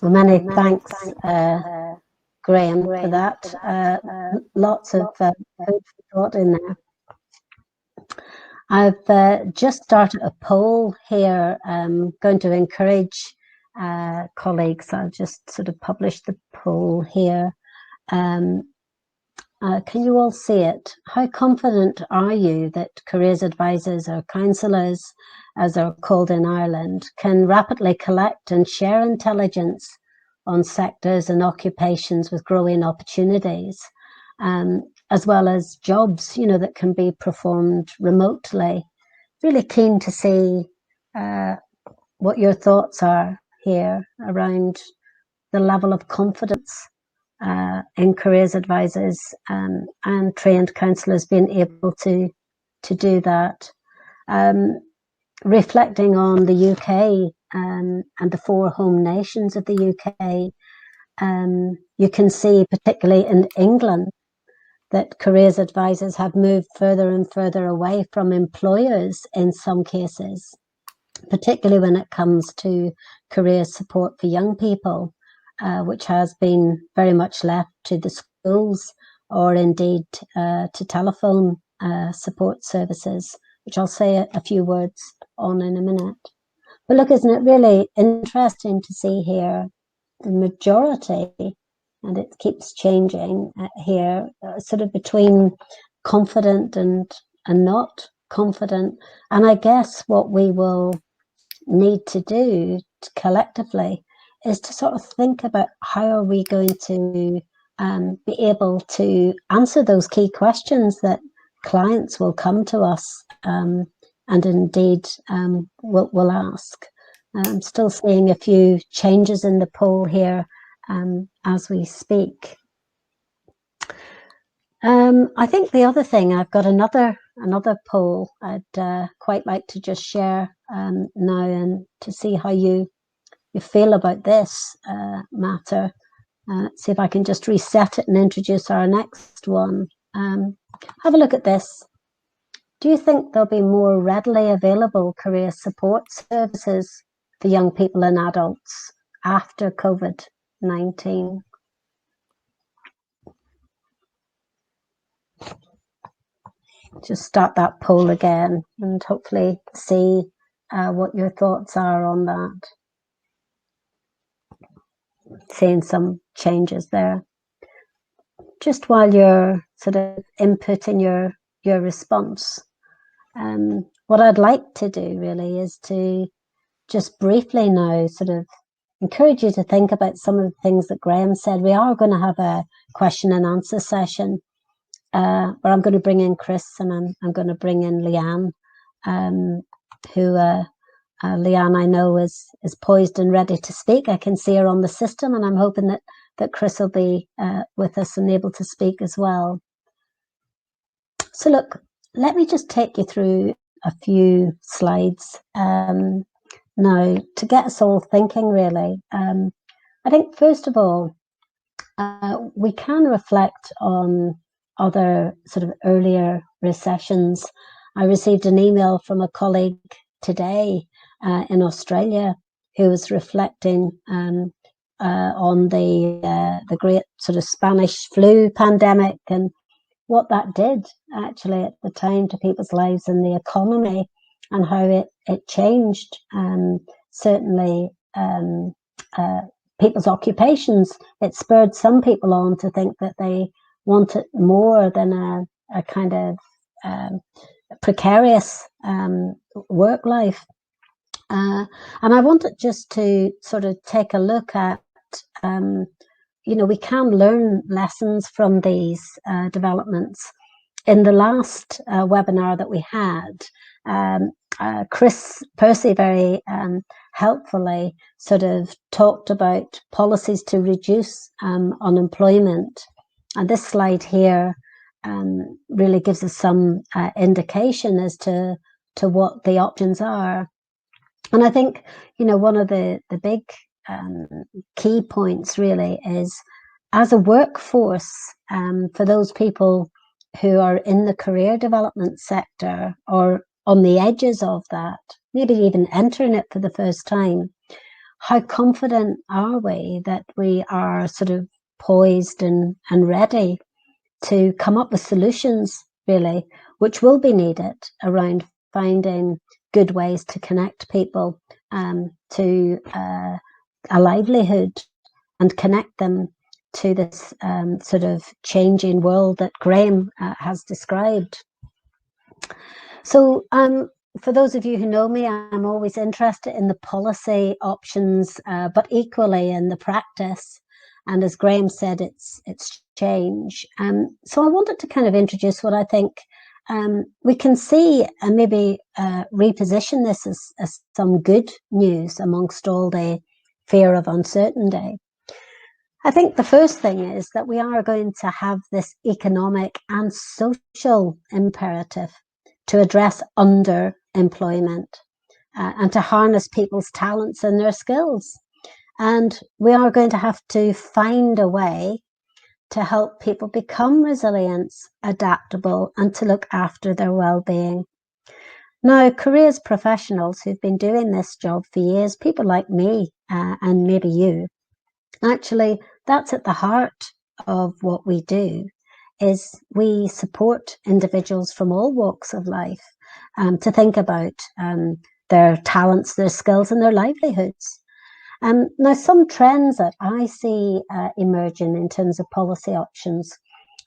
Well, many thanks, Graham, for that. Lots of food for thought in there. I've just started a poll here. I'm going to encourage colleagues. I'll just sort of publish the poll here. Can you all see it? How confident are you that careers advisors or counsellors, as they're called in Ireland, can rapidly collect and share intelligence on sectors and occupations with growing opportunities, as well as jobs, that can be performed remotely? Really keen to see what your thoughts are here around the level of confidence in careers advisors and trained counsellors being able to do that. Reflecting on the UK and the 4 home nations of the UK, you can see, particularly in England, that careers advisors have moved further and further away from employers in some cases, particularly when it comes to career support for young people, which has been very much left to the schools or indeed to telephone support services, which I'll say a few words on in a minute. But look, isn't it really interesting to see here the majority, and it keeps changing here, sort of between confident and not confident. And I guess what we will need to do collectively is to sort of think about how are we going to be able to answer those key questions that clients will come to us and indeed will ask. I'm still seeing a few changes in the poll here as we speak. I think the other thing, I've got another poll I'd quite like to just share now, and to see how you feel about this matter. See if I can just reset it and introduce our next one. Have a look at this. Do you think there'll be more readily available career support services for young people and adults after COVID-19? Just start that poll again and hopefully see what your thoughts are on that. Seeing some changes there. Just while you're sort of inputting your response, what I'd like to do really is to just briefly now sort of encourage you to think about some of the things that Graham said. We are going to have a question and answer session where I'm going to bring in Chris and I'm going to bring in Liane, who Liane, I know, is poised and ready to speak. I can see her on the system, and I'm hoping that Chris will be with us and able to speak as well. So look, let me just take you through a few slides now to get us all thinking, really. I think, first of all, we can reflect on other sort of earlier recessions. I received an email from a colleague today in Australia who was reflecting on the great sort of Spanish flu pandemic and what that did actually at the time to people's lives and the economy, and how it changed certainly people's occupations. It spurred some people on to think that they wanted more than a kind of precarious work life. And I wanted just to sort of take a look at, we can learn lessons from these developments. In the last webinar that we had, Percy very helpfully sort of talked about policies to reduce unemployment. And this slide here really gives us some indication as to what the options are. And I think, one of the big key points really is, as a workforce, for those people who are in the career development sector or on the edges of that, maybe even entering it for the first time, how confident are we that we are sort of poised and ready to come up with solutions, really, which will be needed around finding good ways to connect people to a livelihood and connect them to this sort of changing world that Graham has described. So for those of you who know me, I'm always interested in the policy options, but equally in the practice. And as Graham said, it's change. So I wanted to kind of introduce what I think we can see and maybe reposition this as some good news amongst all the fear of uncertainty. I think the first thing is that we are going to have this economic and social imperative to address underemployment and to harness people's talents and their skills. And we are going to have to find a way to help people become resilient, adaptable, and to look after their well-being. Now, careers professionals who've been doing this job for years, people like me and maybe you, actually, that's at the heart of what we do, is we support individuals from all walks of life to think about their talents, their skills, and their livelihoods. Now, some trends that I see emerging in terms of policy options.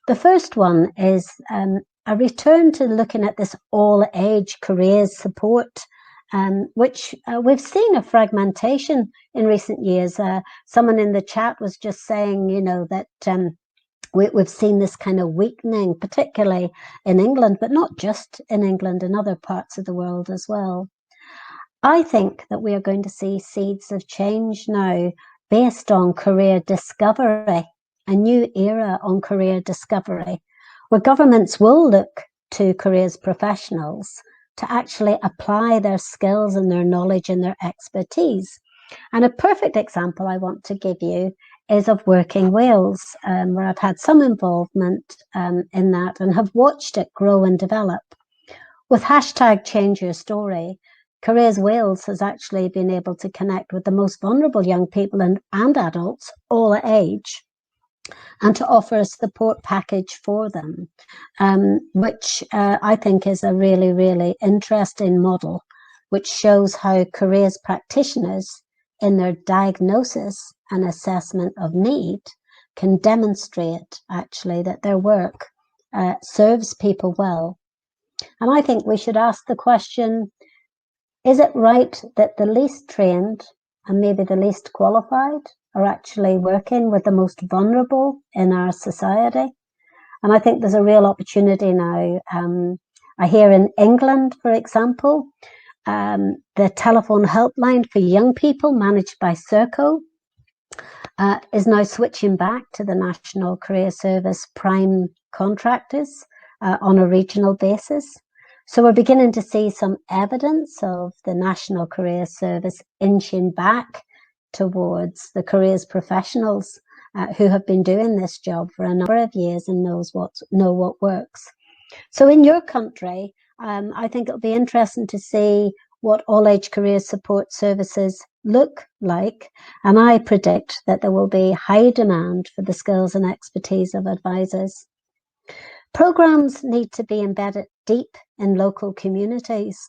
The first one is a return to looking at this all-age careers support, which we've seen a fragmentation in recent years. Someone in the chat was just saying, you know, that we've seen this kind of weakening, particularly in England, but not just in England, in other parts of the world as well. I think that we are going to see seeds of change now based on career discovery, a new era on career discovery, where governments will look to careers professionals to actually apply their skills and their knowledge and their expertise. And a perfect example I want to give you is of Working Wales, where I've had some involvement in that and have watched it grow and develop. With hashtag Change Your Story, Careers Wales has actually been able to connect with the most vulnerable young people and adults, all at age, and to offer a support package for them, which I think is a really, really interesting model, which shows how careers practitioners in their diagnosis and assessment of need can demonstrate actually that their work serves people well. And I think we should ask the question, is it right that the least trained and maybe the least qualified are actually working with the most vulnerable in our society? And I think there's a real opportunity now. I hear in England, for example, the telephone helpline for young people managed by Serco is now switching back to the National Career Service prime contractors on a regional basis. So we're beginning to see some evidence of the National Career Service inching back towards the careers professionals who have been doing this job for a number of years and know what works. So in your country, I think it'll be interesting to see what all-age career support services look like. And I predict that there will be high demand for the skills and expertise of advisors. Programs need to be embedded deep in local communities.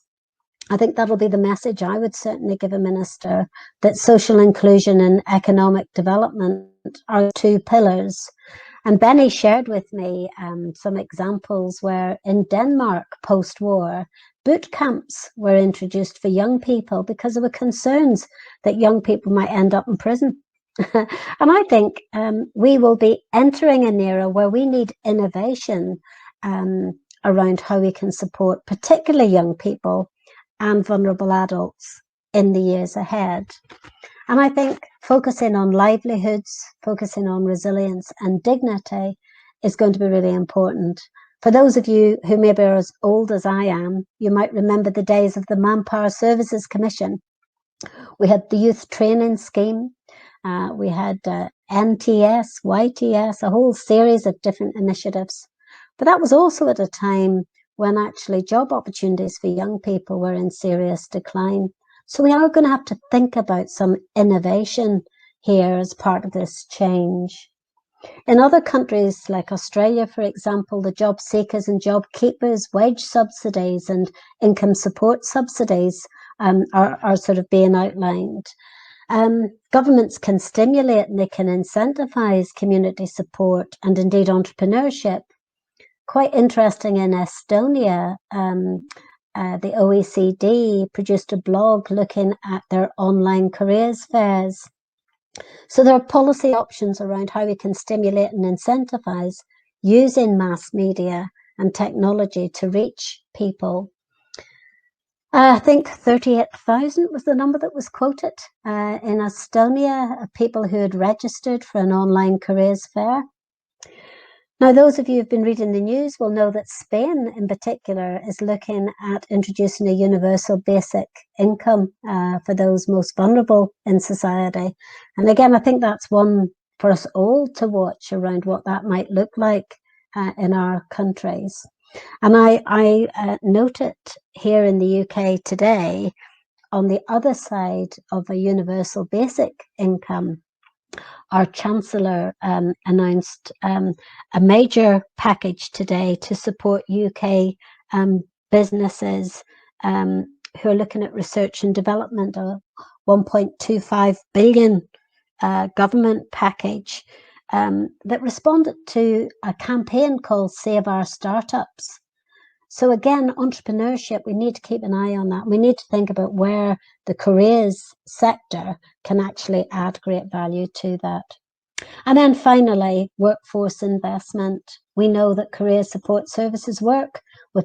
I think that'll be the message I would certainly give a minister, that social inclusion and economic development are two pillars. And Benny shared with me some examples where in Denmark post-war, boot camps were introduced for young people because there were concerns that young people might end up in prison. And I think we will be entering an era where we need innovation around how we can support particularly young people and vulnerable adults in the years ahead. And I think focusing on livelihoods, focusing on resilience and dignity is going to be really important. For those of you who maybe are as old as I am, you might remember the days of the Manpower Services Commission. We had the Youth Training Scheme. We had NTS, YTS, a whole series of different initiatives. But that was also at a time when actually job opportunities for young people were in serious decline. So we are going to have to think about some innovation here as part of this change. In other countries like Australia, for example, the job seekers and job keepers wage subsidies and income support subsidies are sort of being outlined. Governments can stimulate and they can incentivize community support and indeed entrepreneurship. Quite interesting, in Estonia, the OECD produced a blog looking at their online careers fairs. So there are policy options around how we can stimulate and incentivize using mass media and technology to reach people. I think 38,000 was the number that was quoted in Estonia, people who had registered for an online careers fair. Now, those of you who've been reading the news will know that Spain in particular is looking at introducing a universal basic income for those most vulnerable in society. And again, I think that's one for us all to watch around what that might look like in our countries. And I noted here in the UK today, on the other side of a universal basic income, our Chancellor announced a major package today to support UK businesses who are looking at research and development, a 1.25 billion government package that responded to a campaign called Save Our Startups. So again, entrepreneurship, we need to keep an eye on that. We need to think about where the careers sector can actually add great value to that. And then finally, workforce investment. We know that career support services work with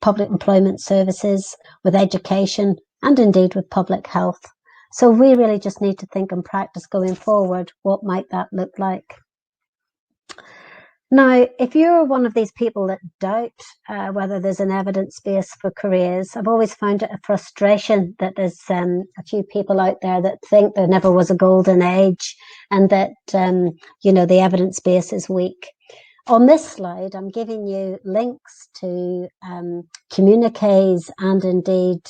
public employment services, with education, and indeed with public health. So we really just need to think and practice going forward, what might that look like? Now, if you're one of these people that doubt whether there's an evidence base for careers, I've always found it a frustration that there's a few people out there that think there never was a golden age and that, the evidence base is weak. On this slide, I'm giving you links to communiques and indeed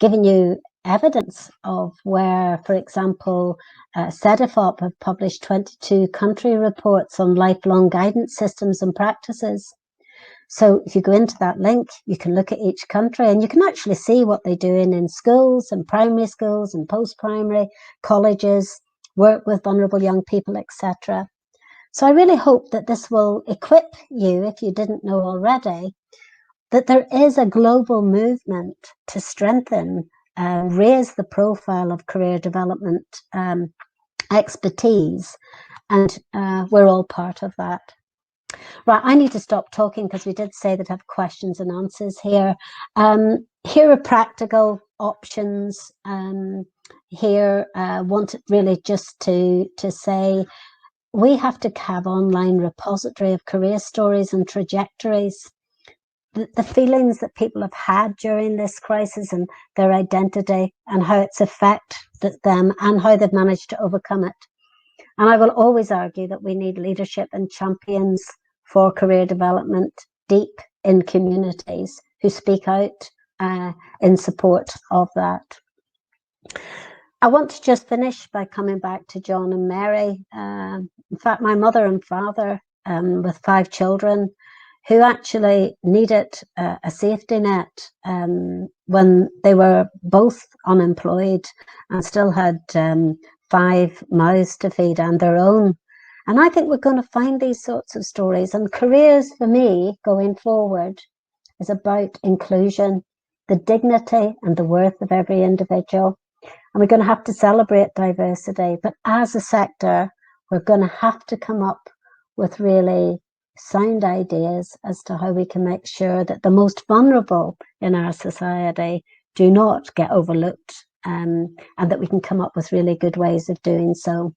giving you evidence of where, for example, CEDEFOP have published 22 country reports on lifelong guidance systems and practices. So if you go into that link, you can look at each country and you can actually see what they're doing in schools and primary schools and post-primary, colleges, work with vulnerable young people, etc. So I really hope that this will equip you, if you didn't know already, that there is a global movement to strengthen raise the profile of career development expertise, and we're all part of that. Right, I need to stop talking because we did say that I have questions and answers here. Here are practical options. Here, wanted really just to say we have to have online repository of career stories and trajectories. The feelings that people have had during this crisis and their identity and how it's affected them and how they've managed to overcome it. And I will always argue that we need leadership and champions for career development deep in communities who speak out in support of that. I want to just finish by coming back to John and Mary. In fact, my mother and father with 5 children who actually needed a safety net when they were both unemployed and still had 5 mouths to feed and their own. And I think we're going to find these sorts of stories. And careers for me going forward is about inclusion, the dignity and the worth of every individual. And we're going to have to celebrate diversity. But as a sector, we're going to have to come up with really sound ideas as to how we can make sure that the most vulnerable in our society do not get overlooked, and that we can come up with really good ways of doing so.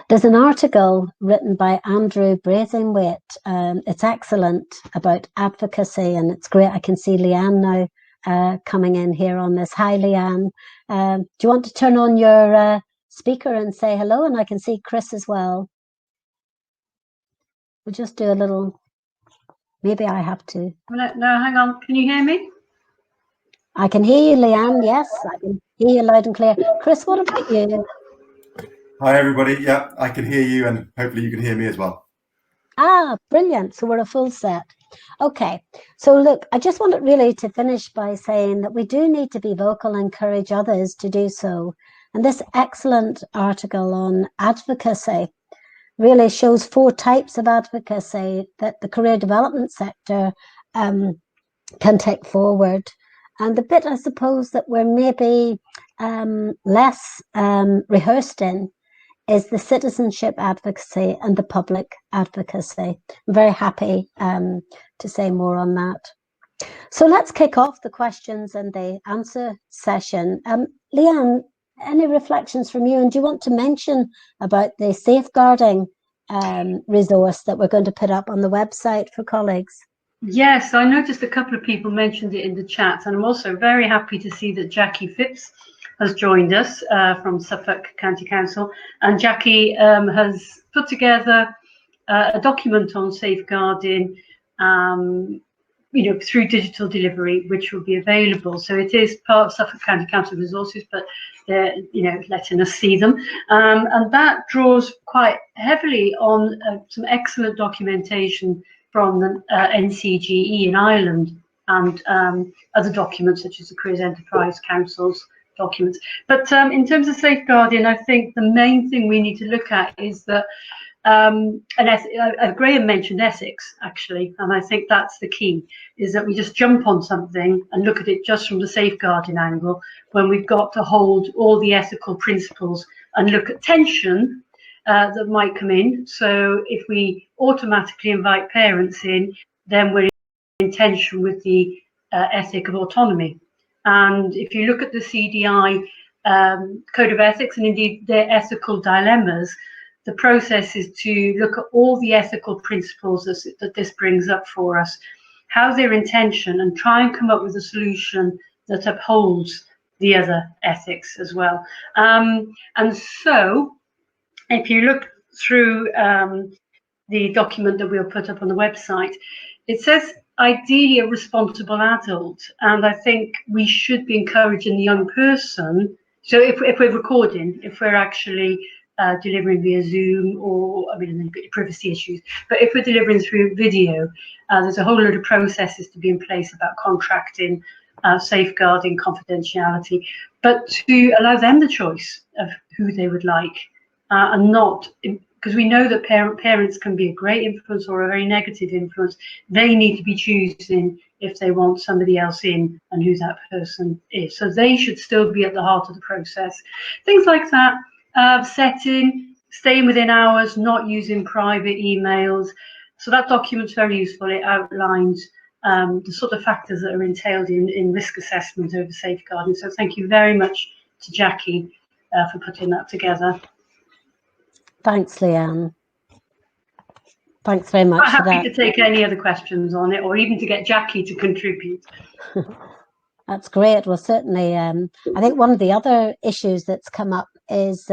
There's an article written by Andrew Braithwaite. It's excellent, about advocacy, and it's great. I can see Liane now coming in here on this. Hi, Liane. Do you want to turn on your speaker and say hello? And I can see Chris as well. We'll just do a little, maybe I have to. No, hang on. Can you hear me? I can hear you, Liane. Yes, I can hear you loud and clear. Chris, what about you? Hi, everybody. Yeah, I can hear you, and hopefully you can hear me as well. Ah, brilliant. So we're a full set. Okay. So look, I just wanted really to finish by saying that we do need to be vocal and encourage others to do so. And this excellent article on advocacy really shows 4 types of advocacy that the career development sector can take forward. And the bit, I suppose, that we're maybe less rehearsed in is the citizenship advocacy and the public advocacy. I'm very happy to say more on that. So let's kick off the questions and the answer session. Liane, any reflections from you? And do you want to mention about the safeguarding resource that we're going to put up on the website for colleagues? Yes, I noticed a couple of people mentioned it in the chat, and I'm also very happy to see that Jackie Phipps has joined us from Suffolk County Council, and Jackie has put together a document on safeguarding, through digital delivery, which will be available. So it is part of Suffolk County Council resources, but they're letting us see them, and that draws quite heavily on some excellent documentation from the NCGE in Ireland and other documents such as the Careers Enterprise Council's documents. But in terms of safeguarding, I think the main thing we need to look at is that, Graham mentioned ethics actually, and I think that's the key, is that we just jump on something and look at it just from the safeguarding angle when we've got to hold all the ethical principles and look at tension that might come in. So if we automatically invite parents in, then we're in tension with the ethic of autonomy. And if you look at the CDI Code of Ethics and indeed their ethical dilemmas, the process is to look at all the ethical principles that this brings up for us, how they're in tension, and try and come up with a solution that upholds the other ethics as well. And so if you look through the document that we'll put up on the website, it says ideally a responsible adult, and I think we should be encouraging the young person. So if we're recording, if we're actually delivering via Zoom, or I mean, privacy issues, but if we're delivering through video, there's a whole load of processes to be in place about contracting, safeguarding, confidentiality, but to allow them the choice of who they would like. And not, because we know that parents can be a great influence or a very negative influence. They need to be choosing if they want somebody else in and who that person is. So they should still be at the heart of the process. Things like that, setting, staying within hours, not using private emails. So that document's very useful. It outlines the sort of factors that are entailed in risk assessment over safeguarding. So thank you very much to Jackie for putting that together. Thanks, Liane. Thanks very much for that. I'm happy to take any other questions on it, or even to get Jackie to contribute. That's great. Well, certainly, I think one of the other issues that's come up is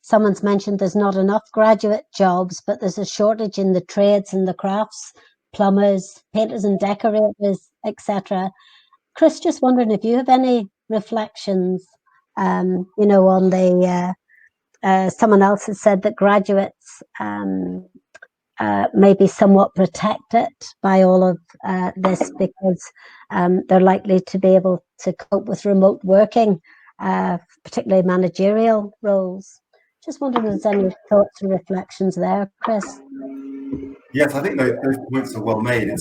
someone's mentioned there's not enough graduate jobs, but there's a shortage in the trades and the crafts, plumbers, painters and decorators, etc. Chris, just wondering if you have any reflections, on the someone else has said that graduates may be somewhat protected by all of this because they're likely to be able to cope with remote working, particularly managerial roles. Just wondering if there's any thoughts or reflections there, Chris? Yes, I think those points are well made.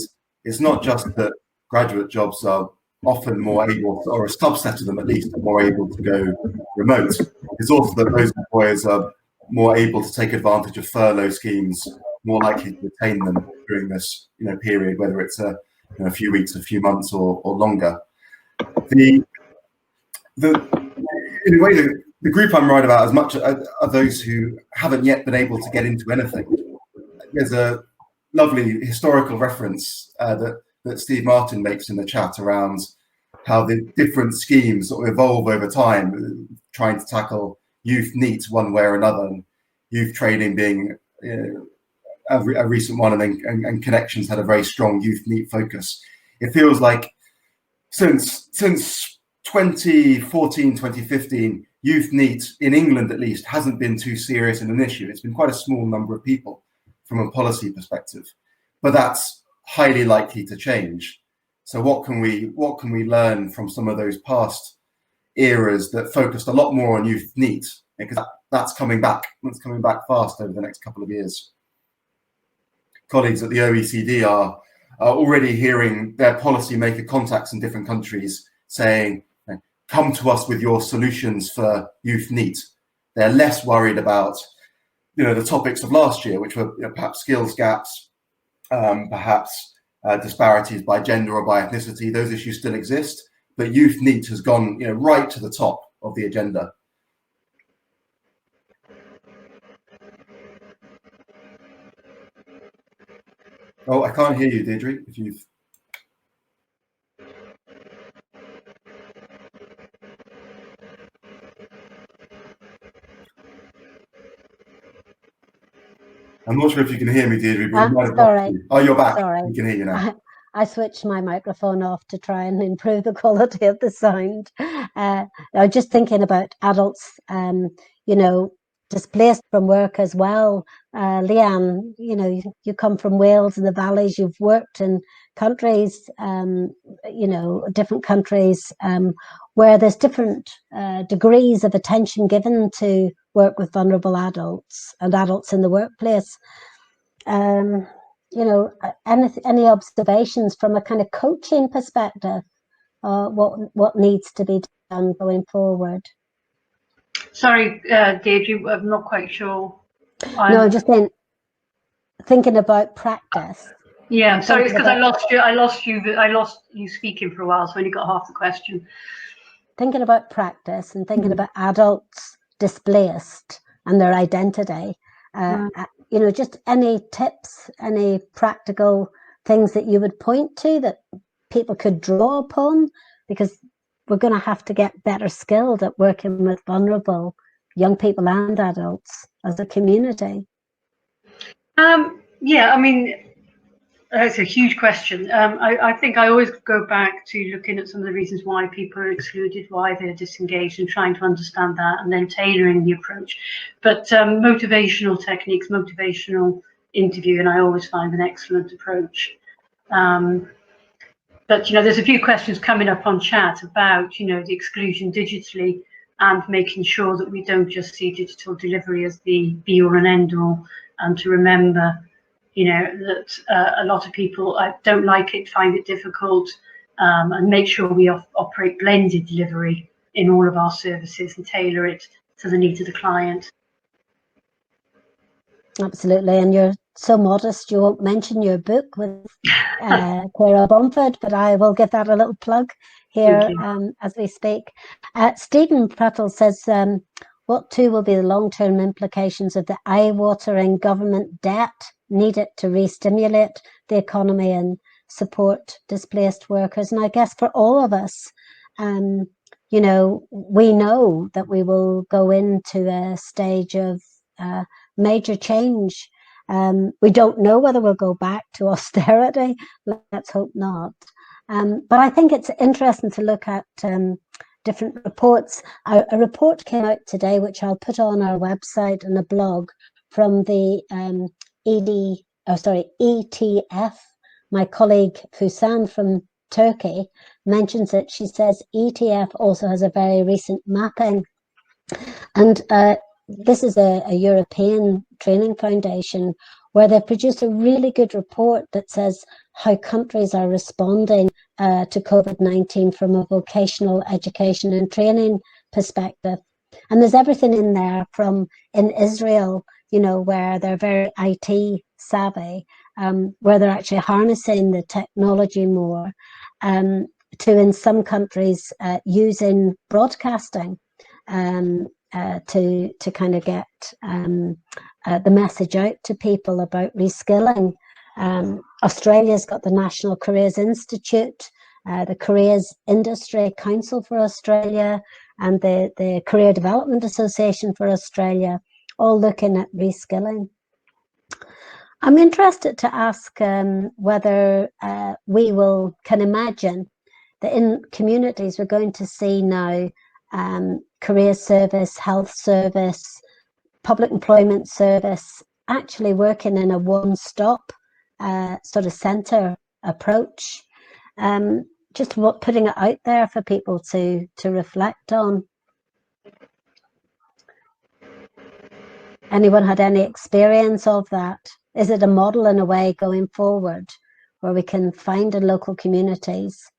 It's not just that graduate jobs are often more able, or a subset of them at least, are more able to go remote. It's also that those employers are more able to take advantage of furlough schemes, more likely to retain them during this period, whether it's a few weeks, a few months, or longer. In a way, the group I'm right about as much are those who haven't yet been able to get into anything. There's a lovely historical reference that Steve Martin makes in the chat around how the different schemes sort of evolve over time, trying to tackle youth needs one way or another, and youth training being a recent one, and Connections had a very strong youth need focus. It feels like since 2014, 2015, Youth NEET in England at least hasn't been too serious an issue. It's been quite a small number of people from a policy perspective, but that's highly likely to change. So what can we learn from some of those past eras that focused a lot more on Youth NEET? Because that's coming back. It's coming back fast over the next couple of years. Colleagues at the OECD are already hearing their policymaker contacts in different countries saying, come to us with your solutions for Youth NEET. They're less worried about, the topics of last year, which were perhaps skills gaps, perhaps disparities by gender or by ethnicity. Those issues still exist, but Youth NEET has gone, right to the top of the agenda. Oh, I can't hear you, Deirdre, if you've... I'm not sure if you can hear me, Deirdre, but you might have lost me. Oh, you're back. Sorry. We can hear you now. I switched my microphone off to try and improve the quality of the sound. I was just thinking about adults, displaced from work as well. Liane, you come from Wales and the valleys. You've worked in countries, different countries where there's different degrees of attention given to work with vulnerable adults and adults in the workplace. Any observations from a kind of coaching perspective? What needs to be done going forward? Sorry, Deirdre, I'm not quite sure. No, just thinking about practice. Yeah, sorry, it's because I lost you speaking for a while, so I only got half the question. Thinking about practice and thinking about adults displaced and their identity. Just any tips, any practical things that you would point to that people could draw upon, because we're going to have to get better skilled at working with vulnerable young people and adults as a community. Yeah, I mean, that's a huge question. I think I always go back to looking at some of the reasons why people are excluded, why they're disengaged, and trying to understand that, and then tailoring the approach. But motivational techniques, motivational interviewing, I always find an excellent approach. But there's a few questions coming up on chat about the exclusion digitally, and making sure that we don't just see digital delivery as the be-all and end-all, and to remember that a lot of people don't like it, find it difficult, and make sure we operate blended delivery in all of our services and tailor it to the needs of the client. Absolutely, and you're so modest you won't mention your book with Cara Bumford, but I will give that a little plug here as we speak. Stephen Prattle says, what too will be the long-term implications of the eye-watering government debt needed to re-stimulate the economy and support displaced workers? And I guess for all of us, we know that we will go into a stage of major change. We don't know whether we'll go back to austerity. Let's hope not. But I think it's interesting to look at different reports. A report came out today, which I'll put on our website and a blog, from the ETF. My colleague Fusan from Turkey mentions it. She says ETF also has a very recent mapping, and this is a European training foundation where they've produced a really good report that says how countries are responding to COVID-19 from a vocational education and training perspective. And there's everything in there from in Israel, where they're very IT savvy, where they're actually harnessing the technology more, to in some countries using broadcasting to kind of get the message out to people about reskilling. Australia's got the National Careers Institute, the Careers Industry Council for Australia, and the Career Development Association for Australia, all looking at reskilling. I'm interested to ask whether we can imagine that in communities we're going to see now career service, health service, public employment service actually working in a one-stop sort of centre approach. Just putting it out there for people to reflect on. Anyone had any experience of that? Is it a model in a way going forward where we can find in local communities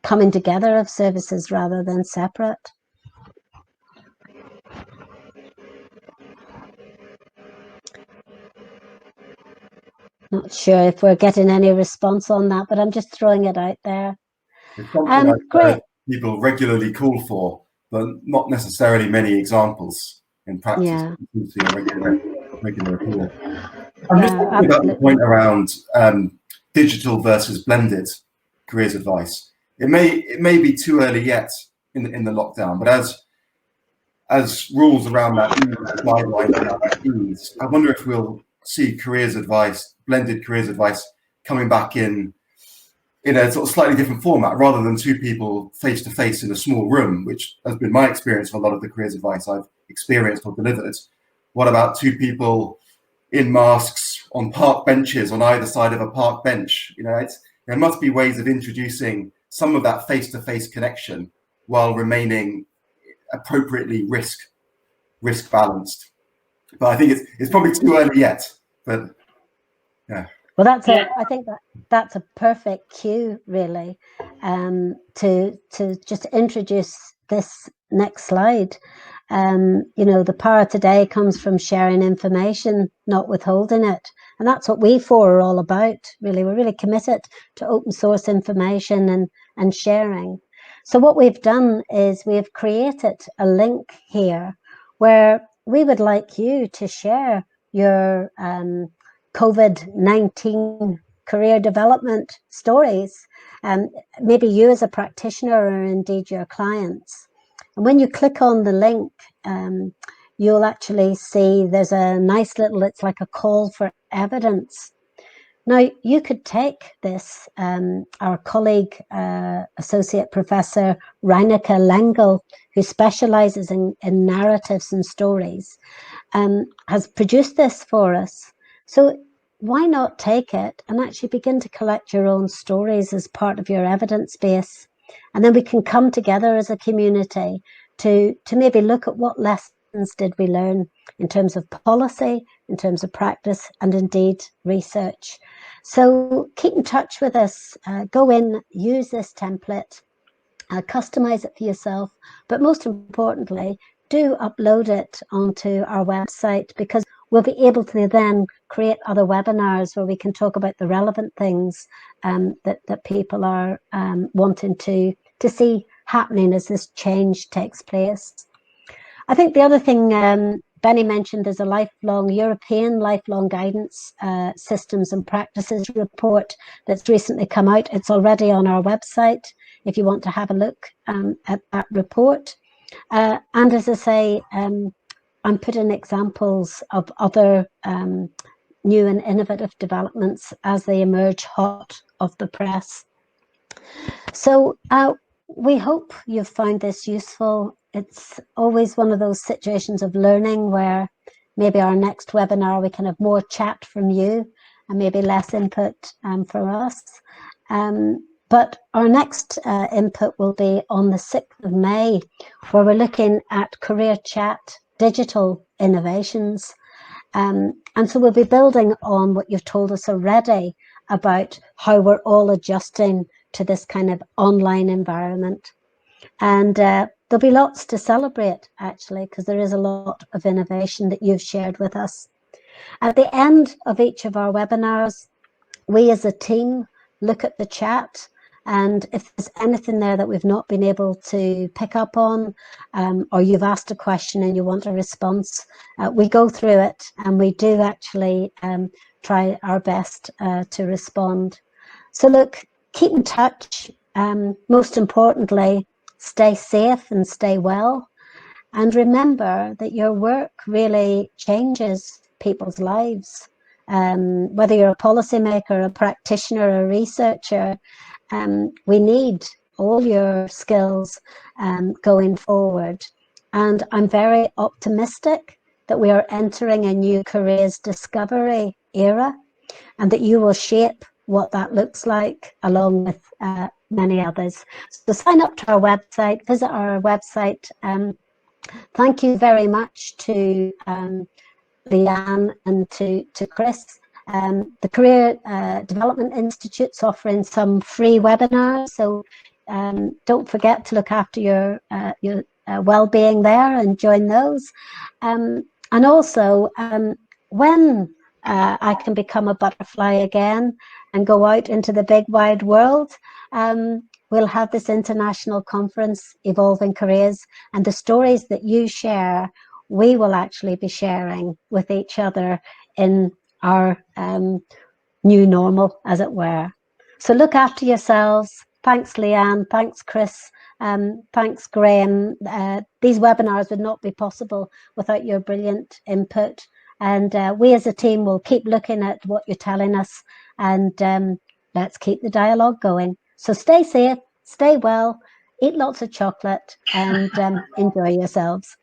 coming together of services rather than separate? Not sure if we're getting any response on that, but I'm just throwing it out there. It's something Great. People regularly call for, but not necessarily many examples in practice. Yeah. Regular appeal. I'm just thinking about the point around digital versus blended careers advice. It may be too early yet in the lockdown, but as rules around that guidelines, I wonder if we'll see careers advice, blended careers advice, coming back in a sort of slightly different format, rather than two people face to face in a small room, which has been my experience for a lot of the careers advice I've experienced or delivered. What about two people in masks on park benches on either side of a park bench? There must be ways of introducing some of that face to face connection while remaining appropriately risk balanced. But I think it's probably too early yet. But yeah. Well, I think that's a perfect cue, really, to just introduce this next slide. The power today comes from sharing information, not withholding it. And that's what we four are all about, really. We're really committed to open source information and sharing. So what we've done is we've created a link here where we would like you to share your COVID-19 career development stories, maybe you as a practitioner or indeed your clients. And when you click on the link, you'll actually see there's a nice little, it's like a call for evidence. Now, you could take this, our colleague, Associate Professor Reineke Lengel, who specializes in narratives and stories, has produced this for us. So why not take it and actually begin to collect your own stories as part of your evidence base? And then we can come together as a community to maybe look at what lessons did we learn in terms of policy, in terms of practice, and indeed research. So keep in touch with us, go in, use this template, customize it for yourself, but most importantly, do upload it onto our website, because we'll be able to then create other webinars where we can talk about the relevant things that people are wanting to see happening as this change takes place. I think the other thing Benny mentioned is a European lifelong guidance systems and practices report that's recently come out. It's already on our website if you want to have a look at that report. And as I say, I'm putting examples of other new and innovative developments as they emerge hot off the press. So we hope you've found this useful. It's always one of those situations of learning where maybe our next webinar we can have more chat from you and maybe less input for us. But our next input will be on the 6th of May, where we're looking at career chat digital innovations. And so we'll be building on what you've told us already about how we're all adjusting to this kind of online environment. And there'll be lots to celebrate, actually, because there is a lot of innovation that you've shared with us. At the end of each of our webinars, we as a team look at the chat, and if there's anything there that we've not been able to pick up on, or you've asked a question and you want a response, we go through it and we do actually try our best to respond. So look, keep in touch. Most importantly, stay safe and stay well. And remember that your work really changes people's lives. Whether you're a policymaker, a practitioner, a researcher, we need all your skills going forward. And I'm very optimistic that we are entering a new careers discovery era, and that you will shape what that looks like along with many others. So sign up to our website, visit our website. Thank you very much to Liane and to Chris. The Career Development Institute's offering some free webinars, so don't forget to look after your well-being there and join those. And also, when I can become a butterfly again and go out into the big wide world, we'll have this international conference, Evolving Careers, and the stories that you share, we will actually be sharing with each other in our new normal, as it were. So look after yourselves. Thanks, Liane. Thanks, Chris. Thanks, Graham. These webinars would not be possible without your brilliant input. And we as a team will keep looking at what you're telling us, and let's keep the dialogue going. So stay safe, stay well, eat lots of chocolate, and enjoy yourselves.